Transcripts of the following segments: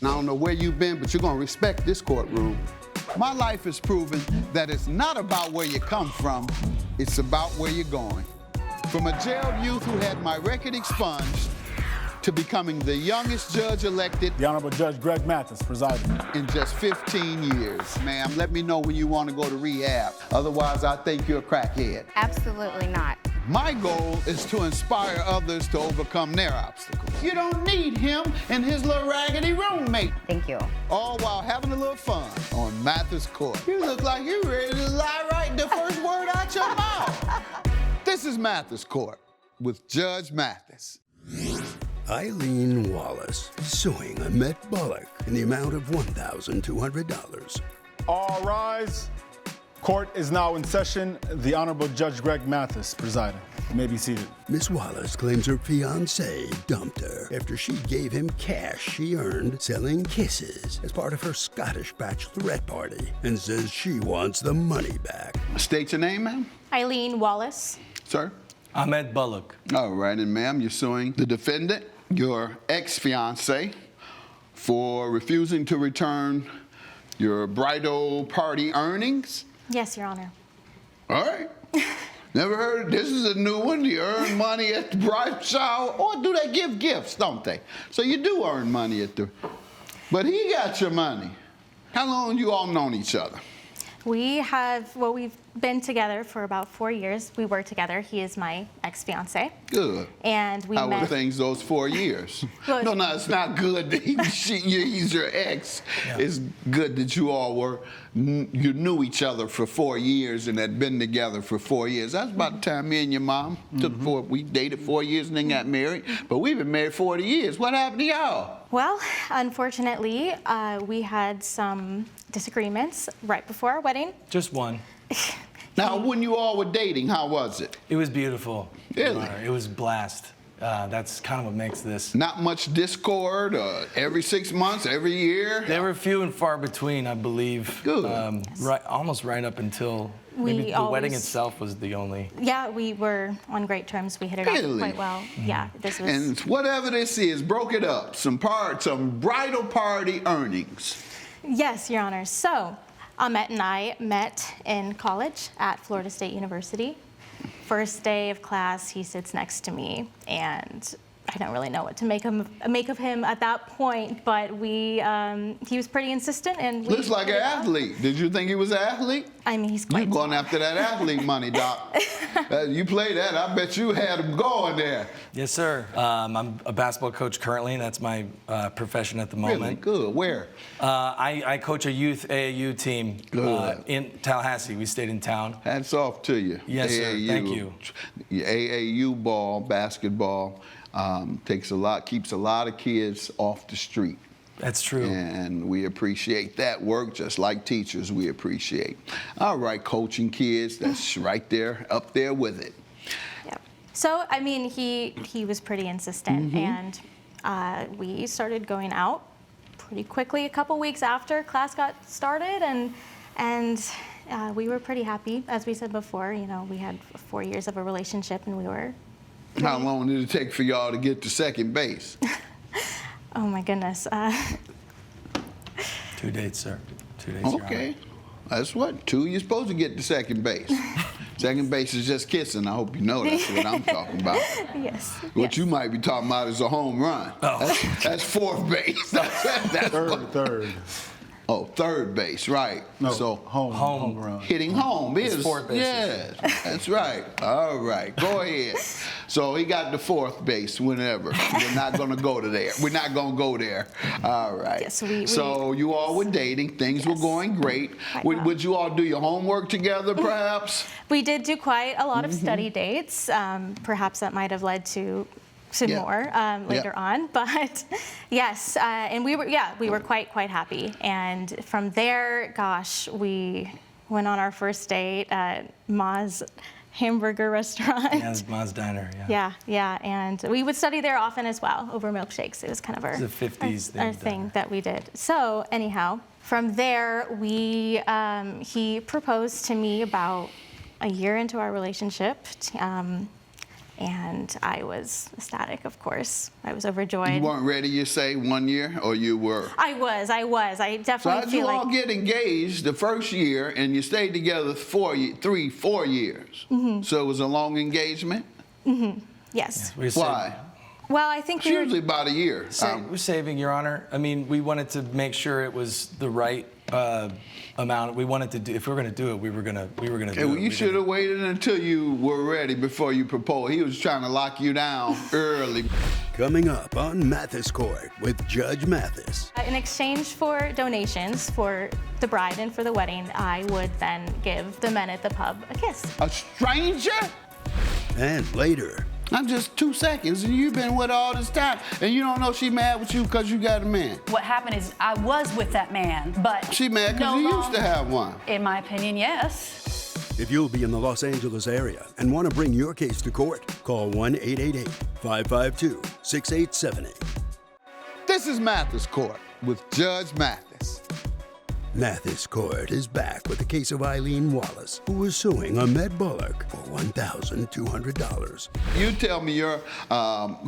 I don't know where you've been, but you're gonna respect this courtroom. My life has proven that it's not about where you come from, it's about where you're going. From a jailed youth who had my record expunged to becoming the youngest judge elected. The Honorable Judge Greg Mathis presiding. In just 15 years. Ma'am, let me know when you want to go to rehab. Otherwise, I think you're a crackhead. Absolutely not. My goal is to inspire others to overcome their obstacles. You don't need him and his little raggedy roommate. Thank you. All while having a little fun on Mathis Court. You look like you're ready to lie right the first word out your mouth. This is Mathis Court with Judge Mathis. Eileen Wallace suing Ahmet Bullock in the amount of $1,200. All rise. Court is now in session. The Honorable Judge Greg Mathis presiding. You may be seated. Miss Wallace claims her fiancé dumped her after she gave him cash she earned selling kisses as part of her Scottish bachelorette party and says she wants the money back. State your name, ma'am. Eileen Wallace. Sir? Ahmet Bullock. All right, and ma'am, you're suing the defendant, your ex-fiancé, for refusing to return your bridal party earnings? Yes, Your Honor. All right. Never heard of this. Is a new one. You earn money at the bridal shower, or do they give gifts, don't they? So you do earn money at the... But he got your money. How long you all known each other? We've been together for about 4 years. We were together. He is my ex-fiancé. Good. And we How met... were things those 4 years? Good. No, it's not good that he's your ex. Yeah. It's good that you all you knew each other for 4 years and had been together for 4 years. That's about the time me and your mom we dated 4 years and then got married. But we've been married 40 years. What happened to y'all? Well, unfortunately, we had some disagreements right before our wedding. Just one. Now, when you all were dating, how was it? It was beautiful. Really? It was a blast. That's kind of what makes this. Not much discord every 6 months, every year? They were few and far between, I believe. Good. Yes. Almost right up until maybe the wedding itself was the only. Yeah, we were on great terms. We hit it off quite well. Yeah, this was. And whatever this is, broke it up. Some bridal party earnings. Yes, Your Honor. So, Ahmet and I met in college at Florida State University. First day of class, he sits next to me, and I don't really know what to make of him at that point, but he was pretty insistent. And looks like an athlete. Did you think he was an athlete? I mean, he's quite You're going after that athlete money, Doc. You play that, I bet you had him going there. Yes, sir. I'm a basketball coach currently. That's my profession at the moment. Really good. Where? I coach a youth AAU team in Tallahassee. We stayed in town. Hats off to you. Yes, sir. Thank you. AAU ball, basketball, keeps a lot of kids off the street. That's true. And we appreciate that work, just like teachers we appreciate. All right, coaching kids, that's right there, up there with it. Yeah. So, I mean, he was pretty insistent, and we started going out pretty quickly a couple weeks after class got started, and we were pretty happy. As we said before, you know, we had 4 years of a relationship, and we were... How long did it take for y'all to get to second base? Oh, my goodness. 2 dates, sir. 2 days. Okay. That's what? 2, you're supposed to get to second base. Second base is just kissing. I hope you know that's what I'm talking about. Yes. What you might be talking about is a home run. Oh. That's fourth base. That's Third. Oh, third base, right. No, so home run. Hitting home is fourth base. Yes, that's right. All right, go ahead. So he got the fourth base whenever. We're not going to go to there. We're not going to go there. All right. Yes, so you all were dating. Things were going great. Would you all do your homework together, perhaps? We did do quite a lot of study dates. Perhaps that might have led to some more later on, but yes, and we were quite happy. And from there, gosh, we went on our first date at Ma's hamburger restaurant. Yeah, Ma's Diner. Yeah, and we would study there often as well over milkshakes. It was kind of our 50s thing that we did. So anyhow, from there, he proposed to me about a year into our relationship. And I was ecstatic, of course. I was overjoyed. You weren't ready, you say, 1 year, or you were? I was. I So definitely how'd feel you like... all get engaged the first year, and you stayed together 4 years? So it was a long engagement? Yes. We Why? Well, I think It's usually about a year. We're saving, Your Honor. I mean, we wanted to make sure it was the right amount. We wanted to do. If we were going to do it, we were going to Okay, do well, it. you should have waited until you were ready before you proposed. He was trying to lock you down early. Coming up on Mathis Court with Judge Mathis. in exchange for donations for the bride and for the wedding, I would then give the men at the pub a kiss. A stranger? And later, I'm just 2 seconds, and you've been with her all this time, and you don't know she mad with you because you got a man. What happened is I was with that man, but She mad because no you used longer- to have one. In my opinion, yes. if you'll be in the Los Angeles area and want to bring your case to court, call 1-888-552-6878. This is Mathis Court with Judge Mathis. Mathis Court is back with the case of Eileen Wallace, who was suing Ahmed Bullock for $1,200. You tell me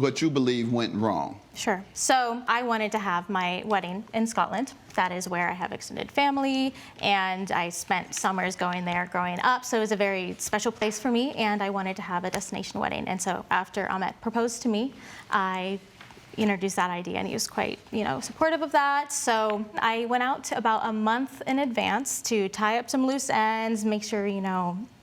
what you believe went wrong. Sure. So I wanted to have my wedding in Scotland. That is where I have extended family, and I spent summers going there growing up. So it was a very special place for me, and I wanted to have a destination wedding. And so after Ahmed proposed to me, I introduced that idea, and he was quite, supportive of that. So I went out about a month in advance to tie up some loose ends, make sure,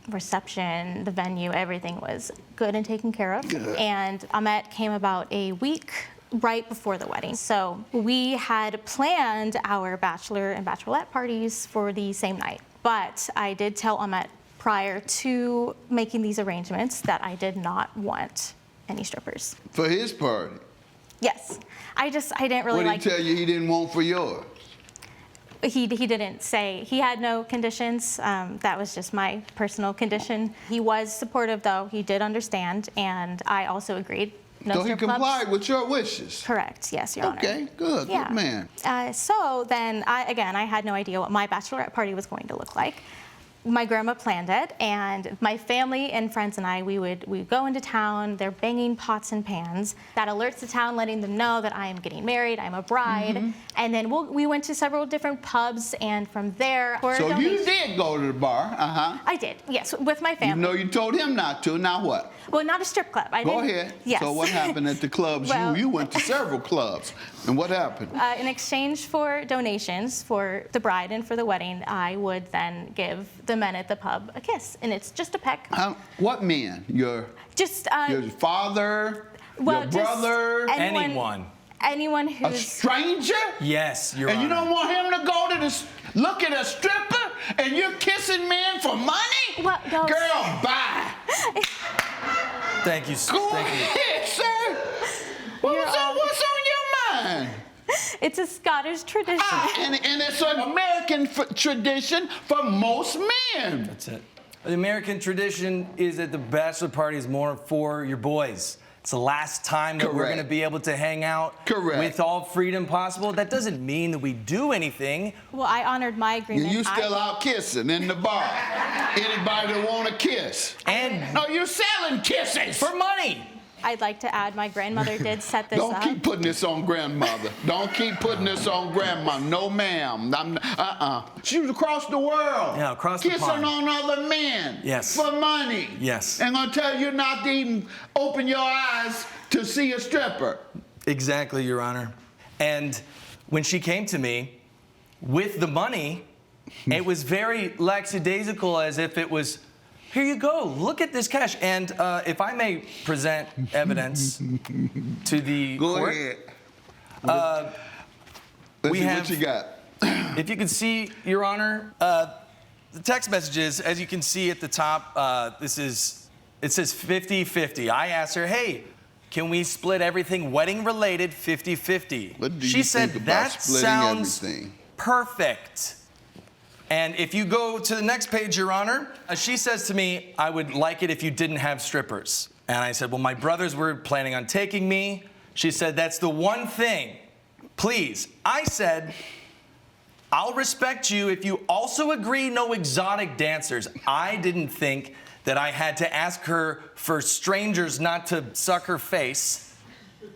reception, the venue, everything was good and taken care of. Good. And Ahmed came about a week right before the wedding. So we had planned our bachelor and bachelorette parties for the same night. But I did tell Ahmed prior to making these arrangements that I did not want any strippers. For his party. Yes. I didn't really What like... did he tell you he didn't want for yours? He didn't say. He had no conditions. That was just my personal condition. He was supportive, though. He did understand, and I also agreed. No So he strip clubs. complied with your wishes? Correct. Yes, Your Honor. Okay, good. Yeah. Good man. So then, I had no idea what my bachelorette party was going to look like. My grandma planned it, and my family and friends and I, we'd go into town. They're banging pots and pans. That alerts the town, letting them know that I am getting married, I'm a bride. And then we went to several different pubs, and from there... So you did go to the bar, I did, yes, with my family. You know you told him not to, now what? Well, not a strip club. I Go didn't. ahead. Yes. So what happened at the clubs? Well- You went to several clubs, and what happened? In exchange for donations for the bride and for the wedding, I would then give the men at the pub a kiss, and it's just a peck. What men? Your father? Well, your just brother? Anyone A who's... stranger? Yes, Your And you Honor. don't want him to go to look at a stripper, and you're kissing men for money? Well, no. Girl, bye. Thank you. Go Thank you. ahead, sir. What's on your mind? It's a Scottish tradition. And it's an American tradition for most men. That's it. The American tradition is that the bachelor party is more for your boys. It's the last time that we're Correct. going to be able to hang out Correct. with all freedom possible. That doesn't mean that we do anything. Well, I honored my agreement. You still out kissing in the bar. Anybody that want to kiss? And No, you're selling kisses. for money. I'd like to add my grandmother did set this Don't up. keep putting this on grandmother. Don't keep putting this on grandma. No, ma'am. She was across the world. Yeah, across the kissing pond. on other men. Yes. For money. Yes. And gonna tell you not to even open your eyes to see a stripper. Exactly, Your Honor. And when she came to me with the money, it was very lackadaisical, as if it was, here you go, look at this cash. And if I may present evidence to the Go court. ahead. We Let's see have- what you got. If you can see, Your Honor, the text messages, as you can see at the top, it says 50-50. I asked her, hey, can we split everything wedding related 50-50? What do She you said, think about that splitting sounds everything? perfect. And if you go to the next page, Your Honor, she says to me, I would like it if you didn't have strippers. And I said, well, my brothers were planning on taking me. She said, that's the one thing. Please. I said, I'll respect you if you also agree no exotic dancers. I didn't think that I had to ask her for strangers not to suck her face.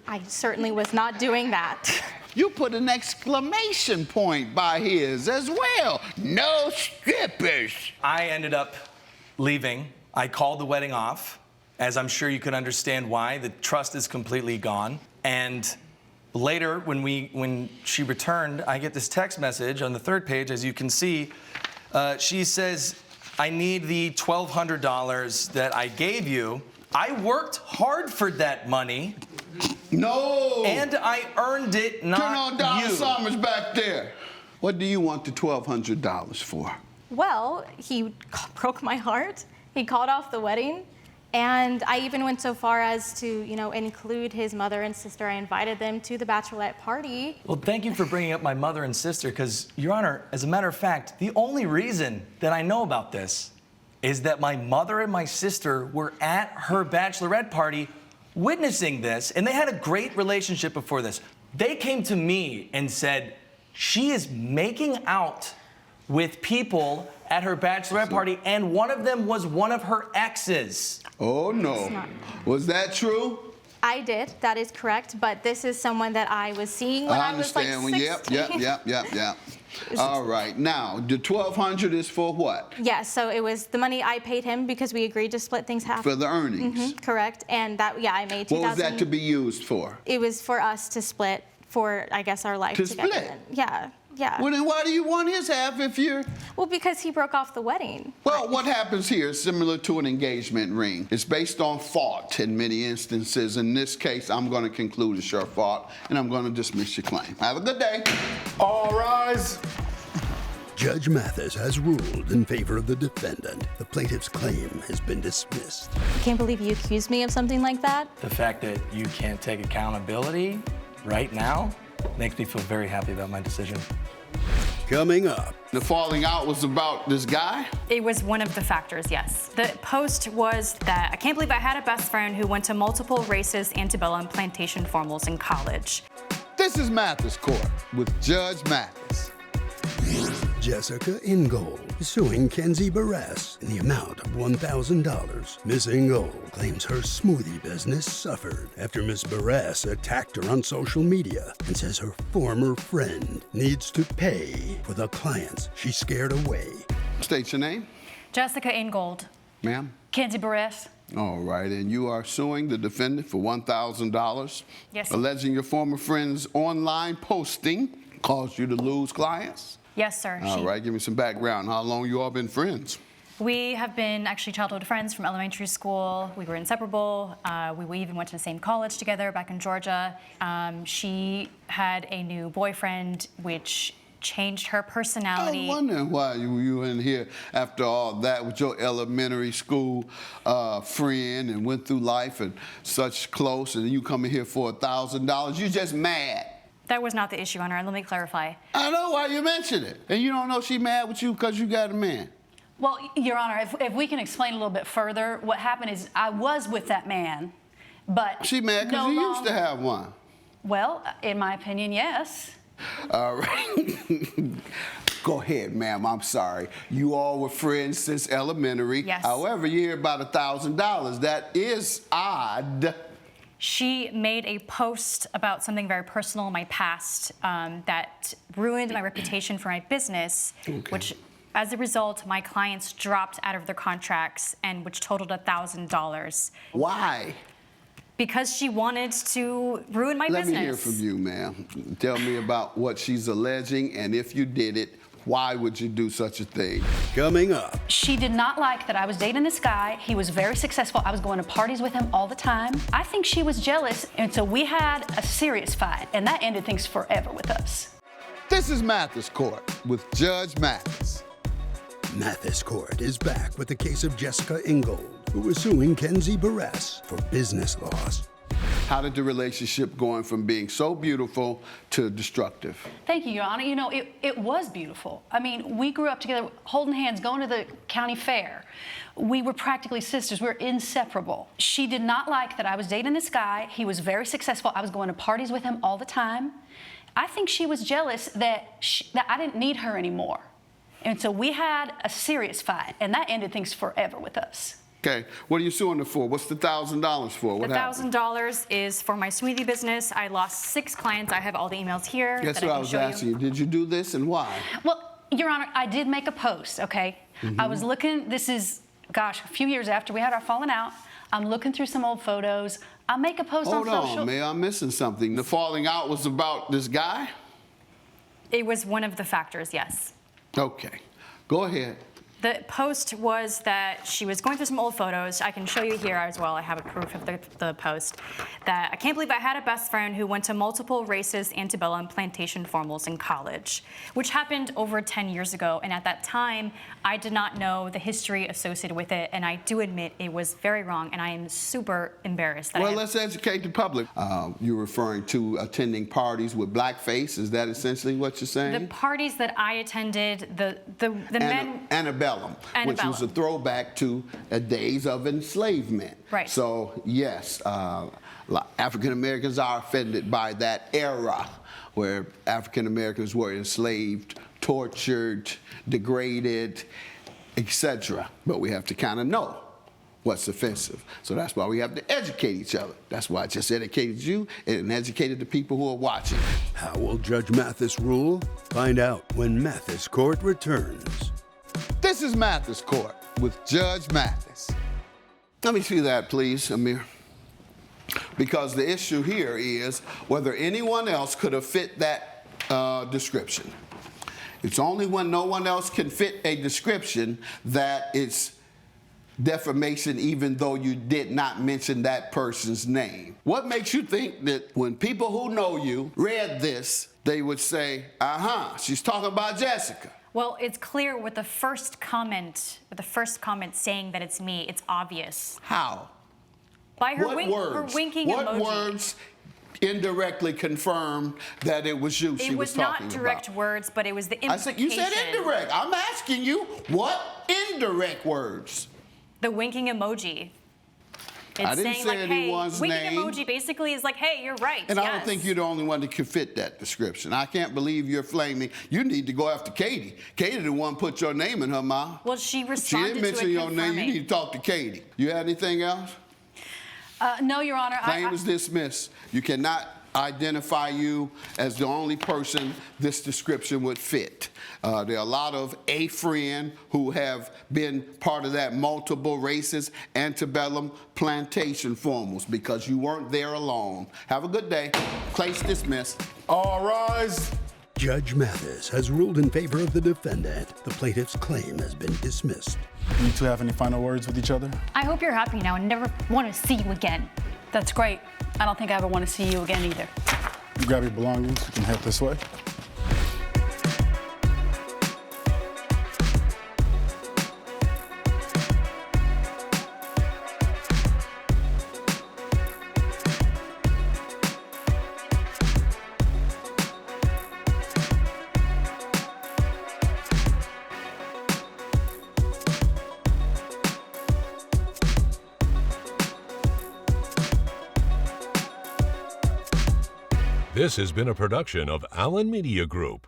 I certainly was not doing that. You put an exclamation point by his as well. No strippers. I ended up leaving. I called the wedding off, as I'm sure you can understand why. The trust is completely gone. And later, when she returned, I get this text message on the third page, as you can see. She says, I need the $1,200 that I gave you. I worked hard for that money. No. And I earned it, not Turn on Donna you. Summers back there. What do you want the $1,200 for? Well, he broke my heart. He called off the wedding. And I even went so far as to, include his mother and sister. I invited them to the bachelorette party. Well, thank you for bringing up my mother and sister, because, Your Honor, as a matter of fact, the only reason that I know about this is that my mother and my sister were at her bachelorette party witnessing this, and they had a great relationship before this. They came to me and said, she is making out with people at her bachelorette party, and one of them was one of her exes. Oh, no. Was that true? I did. That is correct. But this is someone that I was seeing when I was like 16. Yep. All right. Now, the $1,200 is for what? Yeah, so it was the money I paid him because we agreed to split things half. For the earnings. Correct. And that, I made $2,000. What was that to be used for? It was for us to split for, I guess, our life To together. split? Yeah. Well, then why do you want his half if you're... Well, because he broke off the wedding. Well, what happens here is similar to an engagement ring. It's based on fault in many instances. In this case, I'm going to conclude it's your fault, and I'm going to dismiss your claim. Have a good day. All rise. Judge Mathis has ruled in favor of the defendant. The plaintiff's claim has been dismissed. I can't believe you accused me of something like that. The fact that you can't take accountability right now makes me feel very happy about my decision. Coming up, The falling out was about this guy? It was one of the factors, yes. The post was that I can't believe I had a best friend who went to multiple racist antebellum plantation formals in college. This is Mathis Court with Judge Mathis. Jessica Ingall is suing Kenzie Barre in the amount of $1,000. Miss Ingall claims her smoothie business suffered after Miss Barre attacked her on social media and says her former friend needs to pay for the clients she scared away. State your name, Jessica Ingall, ma'am. Kenzie Barre. All right, and you are suing the defendant for $1,000. Yes. Alleging your former friend's online posting caused you to lose clients? Yes, sir. All right, give me some background. How long you all been friends? We have been actually childhood friends from elementary school. We were inseparable. We even went to the same college together back in Georgia. She had a new boyfriend, which changed her personality. I'm wondering why you in here after all that with your elementary school friend and went through life and such close, and you coming here for $1,000. You just mad. That was not the issue, Honor, and let me clarify. I know why you mentioned it. And you don't know she mad with you because you got a man. Well, Your Honor, if we can explain a little bit further, what happened is I was with that man, but She mad because no you used to longer- have one. Well, in my opinion, yes. All right. Go ahead, ma'am. I'm sorry. You all were friends since elementary. Yes. However, you hear about $1,000. That is odd. She made a post about something very personal in my past that ruined my reputation for my business, which, as a result, my clients dropped out of their contracts, and which totaled $1,000. Why? Because she wanted to ruin my Let business. me hear from you, ma'am. Tell me about what she's alleging, and if you did it, why would you do such a thing? Coming up, She did not like that I was dating this guy. He was very successful. I was going to parties with him all the time. I think she was jealous, and so we had a serious fight, and that ended things forever with us. This is Mathis Court with Judge Mathis. Mathis Court is back with the case of Jessica Ingall, who is suing Kenzie Barre for business loss. How did the relationship going from being so beautiful to destructive? Thank you, Your Honor. You know, it was beautiful. I mean, we grew up together, holding hands, going to the county fair. We were practically sisters. We were inseparable. She did not like that I was dating this guy. He was very successful. I was going to parties with him all the time. I think she was jealous that I didn't need her anymore. And so we had a serious fight, and that ended things forever with us. Okay. What are you suing her for? What's the $1,000 for? What The happened? $1,000 is for my smoothie business. I lost 6 clients. I have all the emails here. That's that what I can was show asking you. Did you do this and why? Well, Your Honor, I did make a post, okay? I was looking, this is, gosh, a few years after we had our falling out. I'm looking through some old photos. I make a post Hold on social. on, man. I'm missing something. The falling out was about this guy? It was one of the factors, yes. Okay. Go ahead. The post was that she was going through some old photos. I can show you here as well. I have a proof of the post. That I can't believe I had a best friend who went to multiple racist antebellum plantation formals in college, which happened over 10 years ago. And at that time, I did not know the history associated with it. And I do admit it was very wrong. And I am super embarrassed. That Well, let's educate the public. You're referring to attending parties with blackface. Is that essentially what you're saying? the parties that I attended, the men. Antebellum, which was a Antebellum. throwback to days of enslavement. Right. So, yes, African Americans are offended by that era where African Americans were enslaved, tortured, degraded, etc. But we have to kind of know what's offensive. So that's why we have to educate each other. That's why I just educated you and educated the people who are watching. How will Judge Mathis rule? Find out when Mathis Court returns. This is Mathis Court with Judge Mathis. Let me see that, please, Amir. Because the issue here is whether anyone else could have fit that description. It's only when no one else can fit a description that it's defamation, even though you did not mention that person's name. What makes you think that when people who know you read this, they would say, she's talking about Jessica? Well, it's clear with the first comment, saying that it's me. It's obvious How? by her, What her words? winking What emoji. words indirectly confirmed that it was you she It was was talking not direct about? words, but it was the I implication. said you said indirect. I'm asking you what indirect words? The winking emoji. It's I didn't saying say like, hey, anyone's winking name. emoji basically is like, hey, you're right. And I don't yes. think you're the only one that could fit that description. I can't believe you're flaming. You need to go after Katie. Katie the one put your name in her mouth. Well, she She responded didn't mention to it your name. confirming. You need to talk to Katie. You had anything else? No, Your Honor. Claim is dismissed. You cannot identify you as the only person this description would fit. There are a lot of a friend who have been part of that multiple racist antebellum plantation formals because you weren't there alone. Have a good day. Case dismissed. All rise. Judge Mathis has ruled in favor of the defendant. The plaintiff's claim has been dismissed. You two have any final words with each other? I hope you're happy now and never want to see you again. That's great. I don't think I ever want to see you again either. You grab your belongings. You can head this way. This has been a production of Allen Media Group.